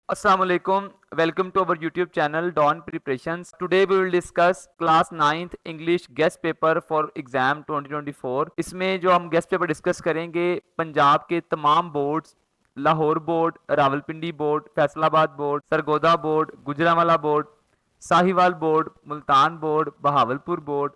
Assalamualaikum. Welcome to our YouTube channel Dawn Preparations. Today we will discuss class 9th English guest paper for exam 2024. इसमें जो हम guest paper discuss करेंगे पंजाब के तमाम boards, Lahore board, Rawalpindi board, Faisalabad board, Sargodha board, Gujranwala board, Sahiwal board, Multan board, Bahawalpur board,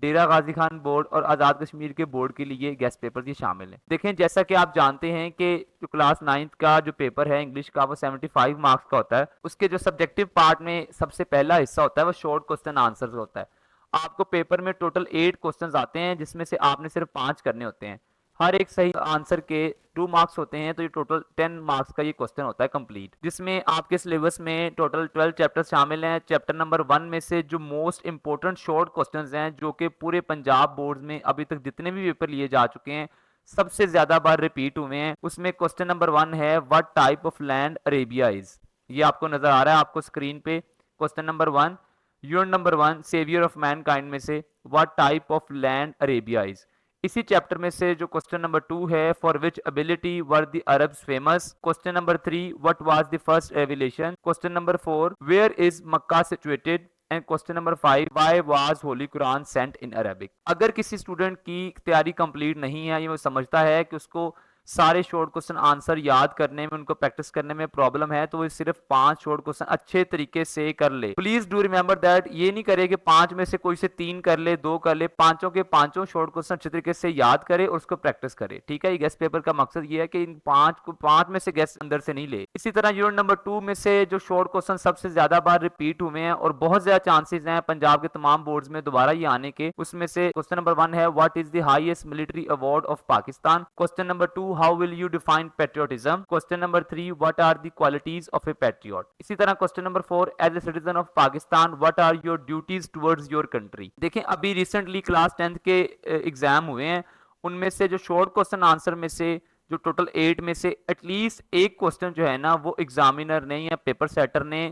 Dera Ghazi Khan board और आज़ाद कश्मीर के board के लिए गेस्ट पेपर ये शामिल हैं। देखें, जैसा कि आप जानते हैं कि जो क्लास 9th का जो पेपर है इंग्लिश का वो 75 मार्क्स का होता है। उसके जो सब्जेक्टिव पार्ट में सबसे पहला हिस्सा होता है वो शॉर्ट क्वेश्चन आंसर्स होता है। आपको पेपर में टोटल 8 क्वेश्चंस आते हैं जिसमें से आपने सिर्फ 5 करने होते हैं। हर एक सही आंसर के 2 मार्क्स होते हैं, तो ये टोटल 10 मार्क्स का ये क्वेश्चन होता है कंप्लीट, जिसमें आपके सिलेबस में टोटल 12 चैप्टर्स शामिल हैं। चैप्टर नंबर 1 में से जो मोस्ट इंपॉर्टेंट शॉर्ट क्वेश्चंस हैं जो कि पूरे पंजाब बोर्ड में अभी तक जितने भी पेपर लिए जा चुके हैं सबसे ज्यादा बार रिपीट हुए हैं, उसमें क्वेश्चन नंबर 1 है what type of land Arabia is. ये आपको नजर आ रहा है आपको स्क्रीन पे question number 1, unit number 1 saviour of mankind में से what type of land Arabia is. इसी चैप्टर में से जो क्वेश्चन नंबर 2 है for which ability were the Arabs famous. Question number 3 what was the first revelation. Question number 4 where is Mecca situated and question number 5 why was Holy Quran sent in Arabic. अगर किसी student की तैयारी complete नहीं है, ये वो समझता है कि उसको सारे शॉर्ट क्वेश्चन आंसर याद करने में, उनको प्रैक्टिस करने में प्रॉब्लम है, तो वो सिर्फ 5 शॉर्ट क्वेश्चन अच्छे तरीके से कर ले। प्लीज डू रिमेंबर दैट, ये नहीं करे कि 5 में से कोई से 3 कर ले, 2 कर ले, पांचों के पांचों शॉर्ट क्वेश्चन अच्छे तरीके से याद करे और उसको प्रैक्टिस करे। ठीक है, ये गेस्ट पेपर का मकसद ये है कि इन 5 में से गेस्ट अंदर से नहीं ले। इसी तरह यूनिट नंबर 2 में से जो शॉर्ट क्वेश्चन सबसे ज्यादा बार रिपीट हुए हैं और बहुत ज्यादा चांसेस हैं पंजाब के तमाम बोर्ड्स में दोबारा ये आने के, उसमें से क्वेश्चन नंबर 1 है what is the highest military award of Pakistan. Question number 2 how will you define patriotism. Question number 3 what are the qualities of a patriot. इसी तरह question number 4 as a citizen of Pakistan what are your duties towards your country. देखें, अभी recently class 10th के exam हुए हैं, उनमें से जो शॉर्ट क्वेश्चन आंसर में से जो टोटल 8 में से एटलीस्ट एक क्वेश्चन जो है ना वो एग्जामिनर ने या पेपर सेटर ने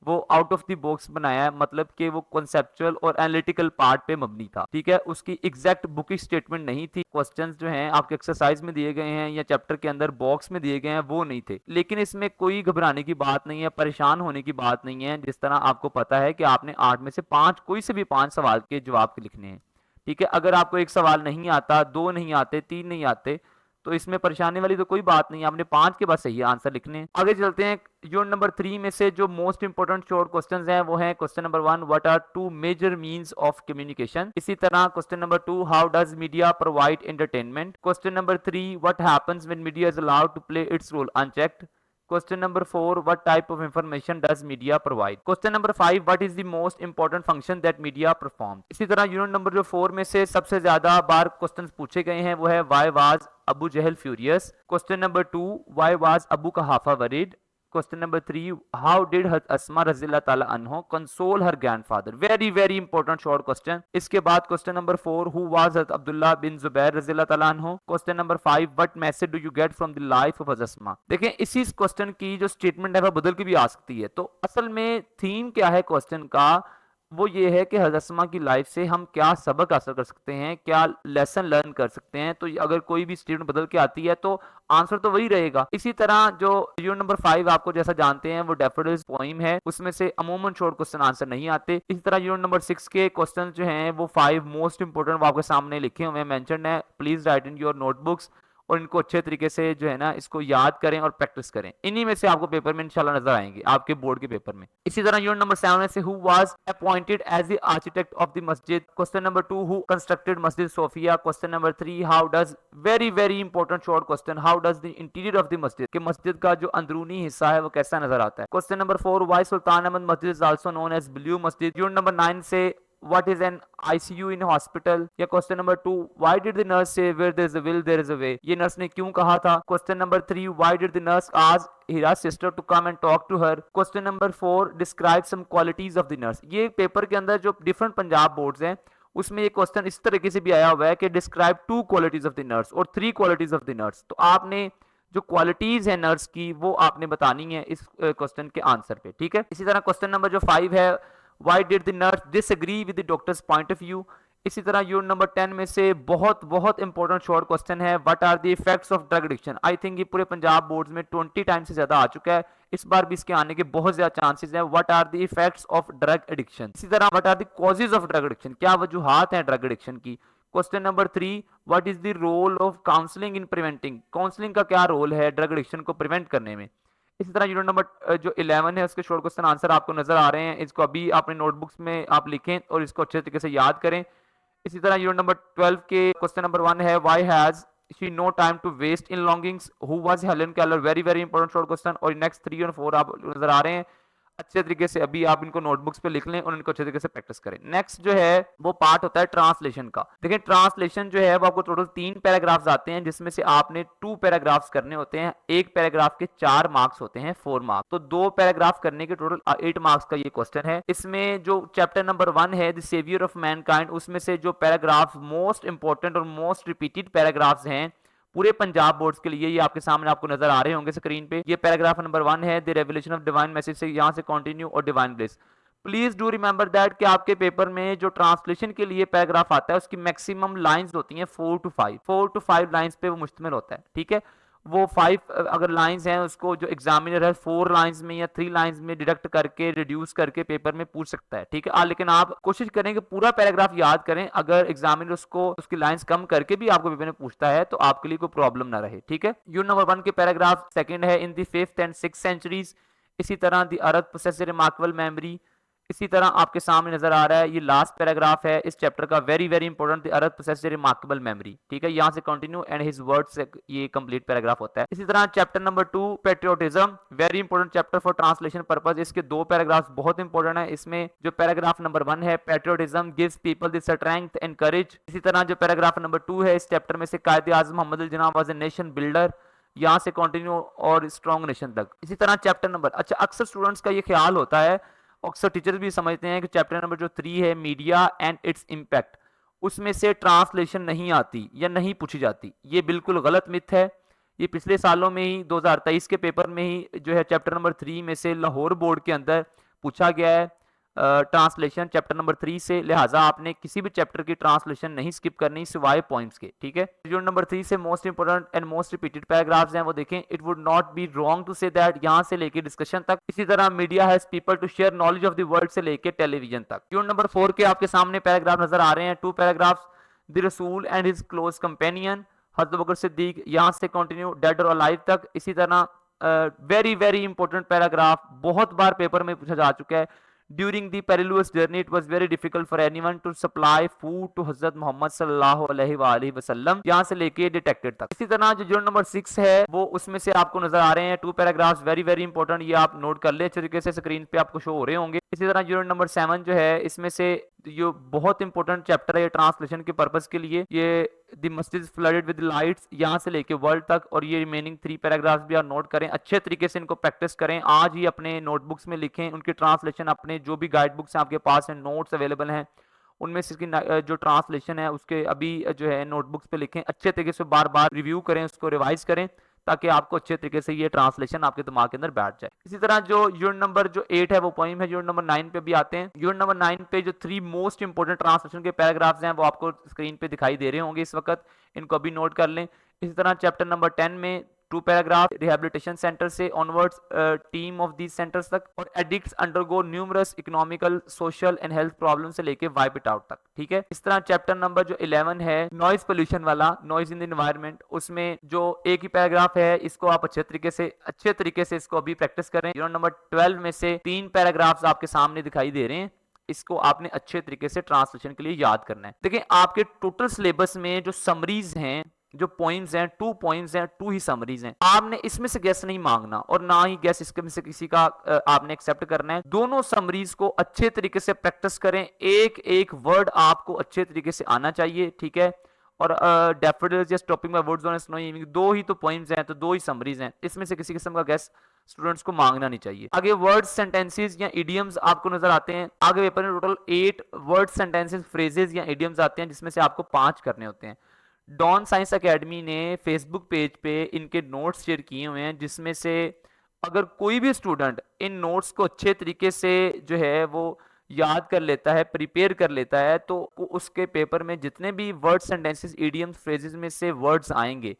वो आउट ऑफ द बॉक्स बनाया है, मतलब कि वो कॉन्सेप्चुअल और एनालिटिकल पार्ट पे मबनी था। ठीक है, उसकी एग्जैक्ट बुकिंग स्टेटमेंट नहीं थी। क्वेश्चंस जो हैं आपके एक्सरसाइज में दिए गए हैं या चैप्टर के अंदर बॉक्स में दिए गए हैं वो नहीं थे। लेकिन इसमें कोई घबराने की बात नहीं है, परेशान होने की बात नहीं है। जिस तरह आपको पता है कि आपने 8 में से 5 कोई से भी 5 सवाल के जवाब लिखने हैं। ठीक है, अगर आपको एक सवाल नहीं आता, 2 नहीं आते, 3 नहीं आते, तो इसमें परेशानी वाली तो कोई बात नहीं है, आपने 5 के बाद सही आंसर लिखने हैं। आगे चलते हैं, यूनिट नंबर 3 में से जो मोस्ट इंपोर्टेंट शॉर्ट क्वेश्चंस हैं वो है question number 1 what are 2 major means of communication. इसी तरह question number 2 how does media provide entertainment. Question number 3 what happens when media is allowed to play its role unchecked. Question number 4 what type of information does media provide. Question number 5 what is the most important function that media performs. इसी तरह unit number जो 4 में से सबसे ज्यादा बार questions पूछे गए हैं वो है why was Abu Jahl furious. Question number 2 why was Abu Quhafa worried. Question number 3 how did Asma रज़ियल्लाहु ताला अन्हा console her grandfather. Very very important short question. इसके बाद question number 4 who was Abdullah bin Zubair रज़ियल्लाहु ताला अन्हु. Question number 5 what message do you get from the life of Asma. देखें, इसी क्वेश्चन की जो स्टेटमेंट है वो बदल के भी आ सकती है। तो असल में थीम क्या है क्वेश्चन का, वो ये है कि हज़रत अस्मा की लाइफ से हम क्या सबक हासिल कर सकते हैं, क्या लेसन लर्न कर सकते हैं। तो अगर कोई भी स्टेटमेंट बदल के आती है तो आंसर तो वही रहेगा। इसी तरह जो यूनिट नंबर 5 आपको जैसा जानते हैं वो डैफोडिल्स पोइम है, उसमें से अमूमन शॉर्ट क्वेश्चन आंसर नहीं आते। इसी तरह यूनिट नंबर 6 के क्वेश्चन जो हैं वो 5 मोस्ट इंपोर्टेंट आपके सामने लिखे हुए हैं, मेंशन है। Please right in your notebooks और इनको अच्छे तरीके से जो है ना इसको याद करें और प्रैक्टिस करें। इन्हीं में से आपको पेपर में इंशाल्लाह नजर आएंगे आपके बोर्ड के पेपर में। इसी तरह यूनिट नंबर 7 में से who was appointed as the architect of the masjid. Question number 2 who constructed Masjid Sophia. Question number 3 how does very very important short question how does the interior of the masjid कि मस्जिद का जो अंदरूनी हिस्सा है वो कैसा नजर आता है। Question number 4 why Sultan Ahmed Masjid is also known as Blue Masjid. Unit number 9 से what is an ICU in hospital या question number 2 why did the nurse say where there is a will there is a way, ये nurse ने क्यों कहा था। Question number 3 why did the nurse ask Hira's sister to come and talk to her. Question number 4 describe some qualities of the nurse। ये paper के अंदर जो different Punjab boards हैं उसमें ये क्वेश्चन इस तरीके से भी आया हुआ है कि describe 2 qualities of the nurse और 3 क्वालिटीज ऑफ द नर्स। तो आपने जो क्वालिटीज है नर्स की वो आपने बतानी है इस क्वेश्चन के आंसर पे। ठीक है, इसी तरह क्वेश्चन नंबर जो 5 है why did the nurse disagree with the doctor's point of view। इसी तरह यूनिट नंबर 10 में से बहुत बहुत इंपॉर्टेंट शॉर्ट क्वेश्चन है, what are the effects of drug addiction. I think ये पूरे पंजाब बोर्ड्स में 20 टाइम से ज्यादा आ चुका है, इस बार भी इसके आने के बहुत ज्यादा चांसेस हैं। What are the effects of drug addiction. इसी तरह what are the causes of drug addiction, क्या वजूहात हैं ड्रग एडिक्शन की। Question number 3, what is the role of counselling in preventing, counselling का क्या रोल है ड्रग एडिक्शन को प्रिवेंट करने में। इसी तरह यूनिट नंबर जो 11 है उसके शॉर्ट क्वेश्चन आंसर आपको नजर आ रहे हैं, इसको अभी अपने नोटबुक्स में आप लिखें और इसको अच्छे तरीके से याद करें। इसी तरह यूनिट नंबर 12 के क्वेश्चन नंबर 1 है, why has she no time to waste in longings, who was Helen Keller. Very very important short question. और नेक्स्ट 3 और 4 आप नजर आ रहे हैं, अच्छे तरीके से अभी आप इनको नोटबुक्स पे लिख लें और इनको अच्छे तरीके से प्रैक्टिस करें। नेक्स्ट जो है वो पार्ट होता है ट्रांसलेशन का। देखिए ट्रांसलेशन जो है वो आपको टोटल 3 पैराग्राफ्स आते हैं, जिसमें से आपने 2 पैराग्राफ्स करने होते हैं। एक पैराग्राफ के 4 मार्क्स होते हैं, 4 मार्क्स, तो 2 पैराग्राफ करने के टोटल 8 मार्क्स का ये क्वेश्चन है। इसमें जो चैप्टर नंबर 1 है द सेवियर ऑफ मैनकाइंड, उसमें से जो पैराग्राफ मोस्ट इंपॉर्टेंट और मोस्ट रिपीटेड पैराग्राफ्स हैं पूरे पंजाब बोर्ड्स के लिए, ये आपके सामने आपको नजर आ रहे होंगे स्क्रीन पे। ये पैराग्राफ नंबर 1 है, the revelation of divine message से यहां से कंटिन्यू और divine bliss. Please do remember that कि आपके पेपर में जो ट्रांसलेशन के लिए पैराग्राफ आता है उसकी मैक्सिमम लाइंस होती हैं 4 to 5 लाइंस पे वो मुश्तमिल होता है, ठीक है। वो 5 अगर लाइंस हैं उसको जो एग्जामिनर है 4 लाइंस में या 3 लाइंस में डिडक्ट करके रिड्यूस करके पेपर में पूछ सकता है, ठीक है। लेकिन आप कोशिश करें कि पूरा पैराग्राफ याद करें। अगर एग्जामिनर उसको उसकी लाइंस कम करके भी आपको पेपर में पूछता है तो आपके लिए कोई प्रॉब्लम ना रहे, ठीक है। यूनिट नंबर 1 के पैराग्राफ सेकंड है, in the 5th and 6th centuries. इसी तरह the earth possess remarkable memory. इसी तरह आपके सामने नजर आ रहा है ये लास्ट पैराग्राफ है इस चैप्टर का, very very important, the earth possess remarkable memory, ठीक है। यहां से कंटिन्यू एंड हिज वर्ड्स से ये कंप्लीट पैराग्राफ होता है। इसी तरह chapter number 2 patriotism, very important chapter for translation purpose. इसके 2 पैराग्राफ बहुत इंपॉर्टेंट है। इसमें जो पैराग्राफ नंबर 1 है, patriotism gives people the strength and courage. इसी तरह जो पैराग्राफ नंबर 2 है इस चैप्टर में से, कायदे आज़म Mohammad Ali Jinnah was a nation builder, यहां से कंटिन्यू और स्ट्रॉन्ग नेशन तक। इसी तरह चैप्टर नंबर, अच्छा अक्सर स्टूडेंट्स का ये ख्याल होता है, अक्सर टीचर्स भी समझते हैं कि चैप्टर नंबर जो 3 है मीडिया एंड इट्स इम्पैक्ट, उसमें से ट्रांसलेशन नहीं आती या नहीं पूछी जाती। ये बिल्कुल गलत मिथ है। ये पिछले सालों में ही 2023 के पेपर में ही जो है चैप्टर नंबर 3 में से लाहौर बोर्ड के अंदर पूछा गया है ट्रांसलेशन चैप्टर नंबर 3 से, लिहाजा आपने किसी भी चैप्टर की ट्रांसलेशन नहीं स्किप करनी सिवाय पॉइंट्स के, ठीक है। यूनिट नंबर 3 से most important and most repeated paragraphs हैं वो देखें। It would not be wrong to say that, यहां से लेके डिस्कशन तक। इसी तरह media has people to share knowledge of the world से लेके टेलीविजन तक। यूनिट नंबर 4 के आपके सामने पैराग्राफ नजर आ रहे हैं, 2 पैराग्राफ्स, द रसूल एंड हिज क्लोज कंपेनियन, हज़रत बकर सिद्दीक, यहां से कंटिन्यू डेड और अलाइव तक। इसी तरह वेरी वेरी इंपॉर्टेंट पैराग्राफ, बहुत बार पेपर में पूछा जा चुका है, during the perilous journey it was very difficult for anyone to supply food to हजरत मोहम्मद सल्लल्लाहु अलैहि वसल्लम, यहाँ से लेके डिटेक्टेड तक। इसी तरह जो यूनिट नंबर 6 है वो उसमें से आपको नजर आ रहे हैं 2 पैराग्राफ्स, वेरी वेरी इंपॉर्टेंट, ये आप नोट कर ले अच्छे तरीके से, स्क्रीन पे आपको शो हो रहे होंगे। इसी तरह यूनिट नंबर 7 जो है इसमें से जो बहुत इंपॉर्टेंट चैप्टर है ट्रांसलेशन के पर्पस के लिए, ये द मस्जिद फ्लडेड विद लाइट्स, यहाँ से लेके वर्ल्ड तक, और ये रिमेनिंग 3 पैराग्राफ्स भी आप नोट करें, अच्छे तरीके से इनको प्रैक्टिस करें। आज ही अपने नोटबुक्स में लिखें, उनकी ट्रांसलेशन अपने जो भी गाइड बुक्स हैं आपके पास हैं, नोट्स अवेलेबल हैं, उनमें से इसकी जो ट्रांसलेशन है उसके अभी जो है नोटबुक्स पे लिखें, अच्छे तरीके से बार बार रिव्यू करें, उसको रिवाइज करें, ताकि आपको अच्छे तरीके से ये ट्रांसलेशन आपके दिमाग के अंदर बैठ जाए। इसी तरह जो यूनिट नंबर जो 8 है वो पोइम है। यूनिट नंबर 9 पे भी आते हैं। यूनिट नंबर 9 पे जो 3 मोस्ट इंपोर्टेंट ट्रांसलेशन के पैराग्राफ्स हैं वो आपको स्क्रीन पे दिखाई दे रहे होंगे इस वक्त, इनको अभी नोट कर लें। इसी तरह चैप्टर नंबर 10 में 2 पैराग्राफ, रिहेबिलिटेशन सेंटर से onwards team of these centres तक, और addicts undergo numerous economical social and health problem से लेके वाइप इट आउट तक, ठीक है। इस तरह चैप्टर नंबर जो 11 है नॉइज पोल्यूशन वाला, नॉइज इन द एनवायरनमेंट, उसमें जो एक ही पैराग्राफ है इसको आप अच्छे तरीके से इसको अभी प्रैक्टिस करें। यूनिट नंबर 12 में से 3 पैराग्राफ्स आपके सामने दिखाई दे रहे हैं, इसको आपने अच्छे तरीके से ट्रांसलेशन के लिए याद करना है। देखिए आपके टोटल सिलेबस में जो समरीज हैं, जो पॉइंट्स हैं, 2 पॉइंट्स हैं, 2 ही समरीज हैं। आपने इसमें से गैस नहीं मांगना और ना ही गैस इसमें से किसी का आपने एक्सेप्ट करना है। दोनों समरीज को अच्छे तरीके से प्रैक्टिस करें, एक एक वर्ड आपको अच्छे तरीके से आना चाहिए, ठीक है। और daffodils just stopping my words on snow evening, 2 ही तो पॉइंट्स हैं, तो 2 ही समरीज हैं, इसमें से किसी किस्म का गैस स्टूडेंट्स को मांगना नहीं चाहिए। आगे वर्ड्स, सेंटेंसेस या इडियम्स आपको नजर आते हैं। आगे पेपर में टोटल 8 वर्ड्स, सेंटेंसेस, फ्रेजेस या इडियम्स आते हैं, जिसमें से आपको 5 करने होते हैं। डॉन साइंस एकेडमी ने फेसबुक पेज पे इनके नोट्स शेयर किए हुए हैं, जिसमें से अगर कोई भी स्टूडेंट इन नोट्स को अच्छे तरीके से जो है वो याद कर लेता है, प्रिपेयर कर लेता है, तो उसके पेपर में जितने भी वर्ड, सेंटेंसेस, इडियम्स, फ्रेजेस में से वर्ड्स आएंगे,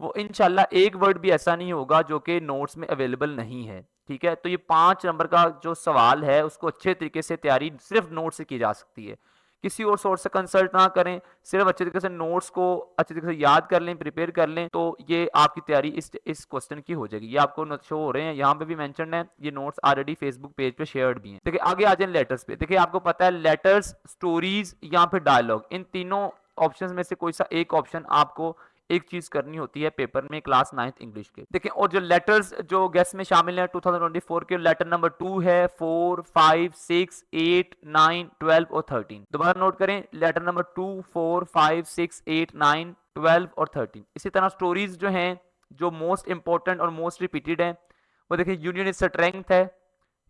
वो इंशाल्लाह एक वर्ड भी ऐसा नहीं होगा जो कि नोट्स में अवेलेबल नहीं है। ठीक है, तो ये 5 नंबर का जो सवाल है उसको अच्छे तरीके से तैयारी सिर्फ नोट से की जा सकती है, किसी और सोर्स से कंसल्ट ना करें, सिर्फ अच्छे तरीके से नोट्स को अच्छे तरीके से याद कर लें, प्रिपेयर कर लें, तो ये आपकी तैयारी इस क्वेश्चन की हो जाएगी। ये आपको शो हो रहे हैं, यहाँ पे भी मेंशन है, ये नोट्स ऑलरेडी फेसबुक पेज पे शेयर्ड भी हैं। देखिए आगे आ जाए लेटर्स पे। देखिए आपको पता है लेटर्स, स्टोरीज या फिर डायलॉग, इन तीनों ऑप्शन में से कोई सा एक ऑप्शन आपको एक चीज करनी होती है पेपर में क्लास 9th इंग्लिश के। देखिए और जो लेटर्स जो गेस्ट में शामिल है 2024 के, लेटर नंबर 2 है, 4, 5, 6, 8, 9, 12 और 13। दोबारा नोट करें, लेटर नंबर 2, 4, 5, 6, 8, 9, 12 और 13। इसी तरह स्टोरीज जो हैं, जो मोस्ट इंपॉर्टेंट और मोस्ट रिपीटेड है, वो देखिए यूनियन इज स्ट्रेंथ है,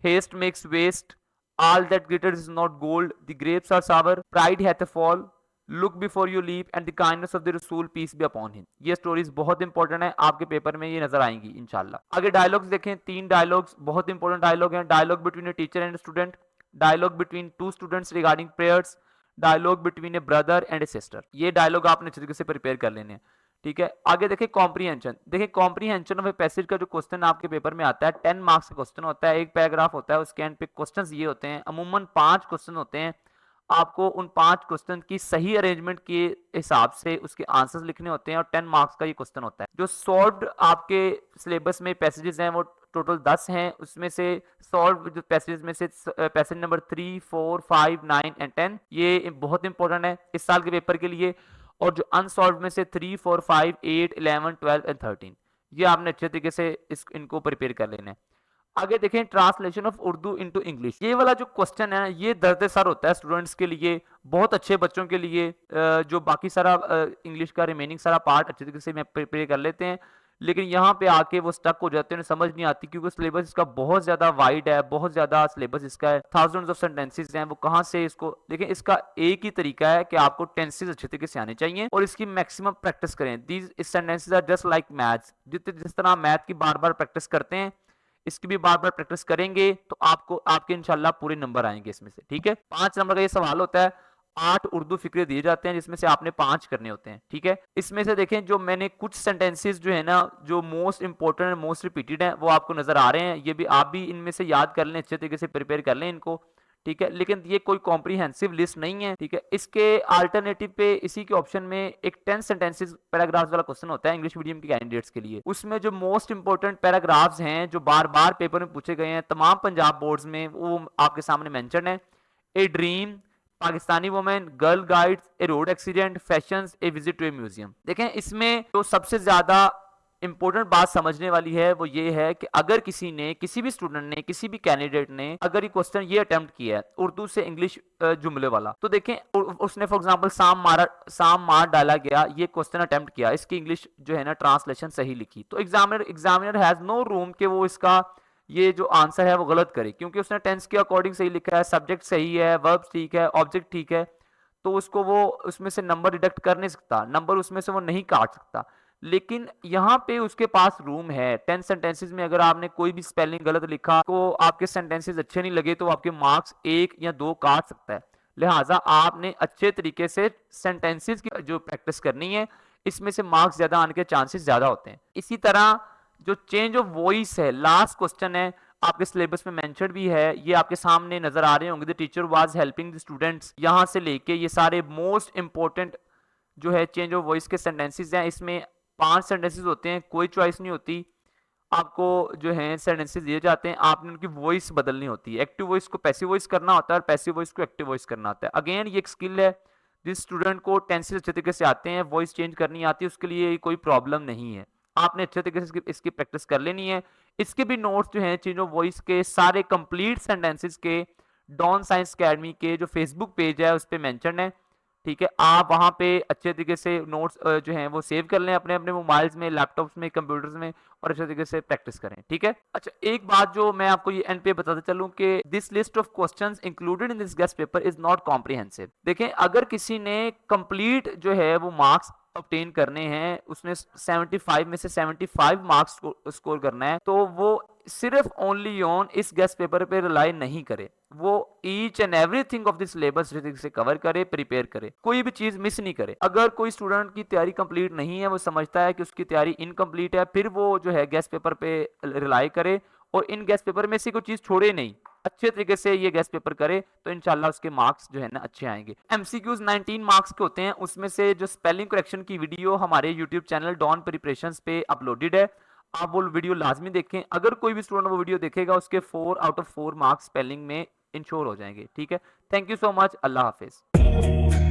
haste makes waste, all that glitters is not gold, the grapes are sour, pride hath a fall, look before you leap and the kindness of the Rasool peace be upon him. ये stories बहुत important है, आपके paper में ये नजर आएंगी इंशाल्लाह। आगे डायलॉग्स देखें, 3 डायलॉग्स बहुत इंपॉर्टेंट डायलॉग हैं। Dialogue between a teacher and student, dialogue between 2 students regarding prayers, dialogue between a brother and a sister. ये डायलॉग आपने अच्छे तरीके से प्रिपेयर कर लेने हैं। ठीक है, आगे देखिए कॉम्प्रीहेंशन। देखिए कॉम्प्रीहेंशन ऑफ ए पैसेज का जो क्वेश्चन आपके पेपर में आता है, 10 मार्क्स का क्वेश्चन होता है, एक पैराग्राफ होता है, उसके एंड पे क्वेश्चंस ये होते हैं, अमूमन 5 क्वेश्चन होते हैं। आपको उन 5 क्वेश्चन की सही अरेंजमेंट के हिसाब से उसके आंसर्स लिखने होते हैं, और 10 मार्क्स का ये क्वेश्चन होता है। जो सॉल्व्ड आपके सिलेबस में पैसेजेस हैं वो टोटल 10 हैं, उसमें से सॉल्व जो पैसेज में से पैसेज नंबर 3, 4, 5, 9 एंड 10 ये बहुत इंपॉर्टेंट है इस साल के पेपर के लिए। और जो अनसॉल्व में से 3, 4, 5, 8, 11, 12 एंड 13, ये आपने अच्छे तरीके से इनको प्रिपेयर कर लेना है। आगे देखें translation of Urdu into English. ये वाला जो क्वेश्चन है ये दर्द सर होता है स्टूडेंट्स के लिए, बहुत अच्छे बच्चों के लिए, जो बाकी सारा इंग्लिश का रिमेनिंग सारा पार्ट अच्छे तरीके से प्रिपेयर कर लेते हैं, लेकिन यहाँ पे आके वो स्टक हो जाते हैं, समझ नहीं आती, क्योंकि सिलेबस इसका बहुत ज्यादा वाइड है, बहुत ज्यादा सिलेबस इसका है, थाउजेंड्स ऑफ सेंटेंसेस हैं, वो कहाँ से इसको। लेकिन इसका एक ही तरीका है कि आपको टेंसेस अच्छे तरीके से आने चाहिए और इसकी मैक्सिमम प्रैक्टिस करें। These sentences are just like maths, जिस तरह मैथ की बार बार प्रैक्टिस करते हैं, इसकी भी बार बार प्रैक्टिस करेंगे तो आपके इंशाल्लाह पूरे नंबर आएंगे इसमें से। ठीक है, 5 नंबर का ये सवाल होता है, 8 उर्दू फिक्रे दिए जाते हैं जिसमें से आपने 5 करने होते हैं। ठीक है, इसमें से देखें जो मैंने कुछ सेंटेंसेस जो है ना जो मोस्ट इंपॉर्टेंट और मोस्ट रिपीटेड हैं वो आपको नजर आ रहे हैं, ये भी आप भी इनमें से याद कर लें, अच्छे तरीके से प्रिपेयर कर लें इनको। ठीक है, लेकिन ये कोई कॉम्प्रीहेंसिव लिस्ट नहीं है। ठीक है, इसके अल्टरनेटिव पे इसी के ऑप्शन में एक 10 सेंटेंसेस पैराग्राफ्स वाला क्वेश्चन होता है इंग्लिश मीडियम के कैंडिडेट्स के लिए। उसमें जो मोस्ट इंपॉर्टेंट पैराग्राफ्स हैं जो बार बार पेपर में पूछे गए हैं तमाम पंजाब बोर्ड्स में, वो आपके सामने मेंशन है। A dream, Pakistani women, girl guides, a road accident, fashions, a visit to a museum. देखें इसमें जो सबसे ज्यादा इंपॉर्टेंट बात समझने वाली है वो ये है कि अगर किसी ने, किसी भी स्टूडेंट ने, किसी भी कैंडिडेट ने अगर ये क्वेश्चन ये अटेम्प्ट किया है उर्दू से इंग्लिश जुमले वाला, तो देखें उसने फॉर एग्जांपल साम मार डाला गया, ये क्वेश्चन अटेम्प्ट किया, इसकी इंग्लिश जो है ना ट्रांसलेशन सही लिखी, तो एग्जामिनर हैज नो रूम कि वो इसका ये जो आंसर है वो गलत करे, क्योंकि उसने टेंस के अकॉर्डिंग सही लिखा है, सब्जेक्ट सही है, वर्ब ठीक है, ऑब्जेक्ट ठीक है, तो उसको वो उसमें से नंबर डिडक्ट कर नहीं सकता, नंबर उसमें से वो नहीं काट सकता। लेकिन यहाँ पे उसके पास रूम है। 10 सेंटेंसेस में अगर आपने कोई भी स्पेलिंग गलत लिखा, तो आपके सेंटेंसेस अच्छे नहीं लगे, तो आपके मार्क्स 1 या 2 काट सकता है। लिहाजा आपने अच्छे तरीके से सेंटेंसेस की जो प्रैक्टिस करनी है, इसमें से मार्क्स ज्यादा आने के चांसेस ज्यादा होते हैं। इसी तरह जो चेंज ऑफ वॉइस है, लास्ट क्वेश्चन है, आपके सिलेबस में मेंशन भी है, ये आपके सामने नजर आ रहे होंगे। The teacher was helping the students, यहां से लेके ये सारे मोस्ट इंपॉर्टेंट जो है चेंज ऑफ वॉइस के सेंटेंसेस हैं। इसमें 5 सेंटेंसेस होते हैं, कोई चॉइस नहीं होती, आपको जो है सेंटेंसेस दिए जाते हैं, आपने उनकी वॉइस बदलनी होती है। एक्टिव वॉइस को पैसिव वॉइस करना होता है और पैसिव वॉइस को एक्टिव वॉइस करना होता है। अगेन ये एक स्किल है, जिस स्टूडेंट को टेंसेस अच्छे तरीके से आते हैं, वॉइस चेंज करनी आती है, उसके लिए कोई प्रॉब्लम नहीं है। आपने अच्छे तरीके से इसकी प्रैक्टिस कर लेनी है। इसके भी नोट्स जो हैं चेंज ऑफ वॉइस के सारे कंप्लीट सेंटेंसेस के डॉन साइंस अकेडमी के जो फेसबुक पेज है उस पर मेंशन है। ठीक है, आप वहां पे अच्छे तरीके से नोट्स जो हैं वो सेव कर लें अपने अपने मोबाइल्स में, लैपटॉप्स में, कंप्यूटर्स में, और अच्छे तरीके से प्रैक्टिस करें। ठीक है, अच्छा एक बात जो मैं आपको ये एंड पे बताते चलूं कि this list of questions included in this guest paper is not comprehensive. देखें अगर किसी ने कंप्लीट जो है वो मार्क्स ऑब्टेन करने हैं, उसने 75 में से 75 मार्क्स स्कोर करना है, तो वो सिर्फ ओनली ऑन इस गेस्ट पेपर पे रिलाई नहीं करे, वो each and everything of this syllabus से कवर करे, प्रिपेयर करे, कोई भी चीज मिस नहीं करे। अगर कोई स्टूडेंट की तैयारी कंप्लीट नहीं है, वो समझता है कि उसकी तैयारी इनकम्प्लीट है, फिर वो जो है गेस्ट पेपर पे रिलाई करे और इन गेस्ट पेपर में से कोई चीज छोड़े नहीं, अच्छे तरीके से ये गेस्ट पेपर करे, तो इंशाल्लाह उसके मार्क्स जो है ना अच्छे आएंगे। एमसीक्यूज 19 मार्क्स के होते हैं, उसमें से जो स्पेलिंग करेक्शन की वीडियो हमारे यूट्यूब चैनल डॉन प्रिपरेशंस पे अपलोडेड है, आप वो वीडियो लाजमी देखें। अगर कोई भी स्टूडेंट वो वीडियो देखेगा, उसके 4 आउट ऑफ 4 मार्क्स स्पेलिंग में इंश्योर हो जाएंगे। ठीक है, thank you so much, Allah Hafiz.